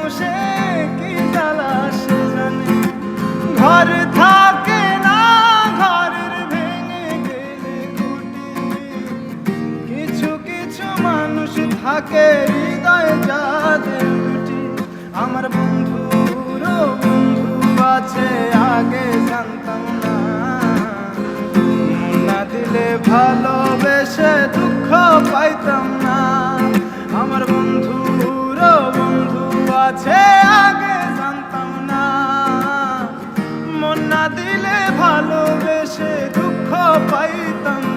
মানুষে কি জ্বালা সে জানে। ঘর থাকে না ঘরের ভেঙে গেলে খুঁটি, কিছু কিছু মানুষ থাকে হৃদয় যাদের দুটি। আমার বন্ধুরও বন্ধু আছে আগে জানতাম না, মন না দিলে ভালোবেসে দুঃখ পাইতাম না। আমার বন্ধুরও বন্ধু আছে আগে জানতাম না, মন না দিলে ভালোবেসে দুঃখ পাইতাম না।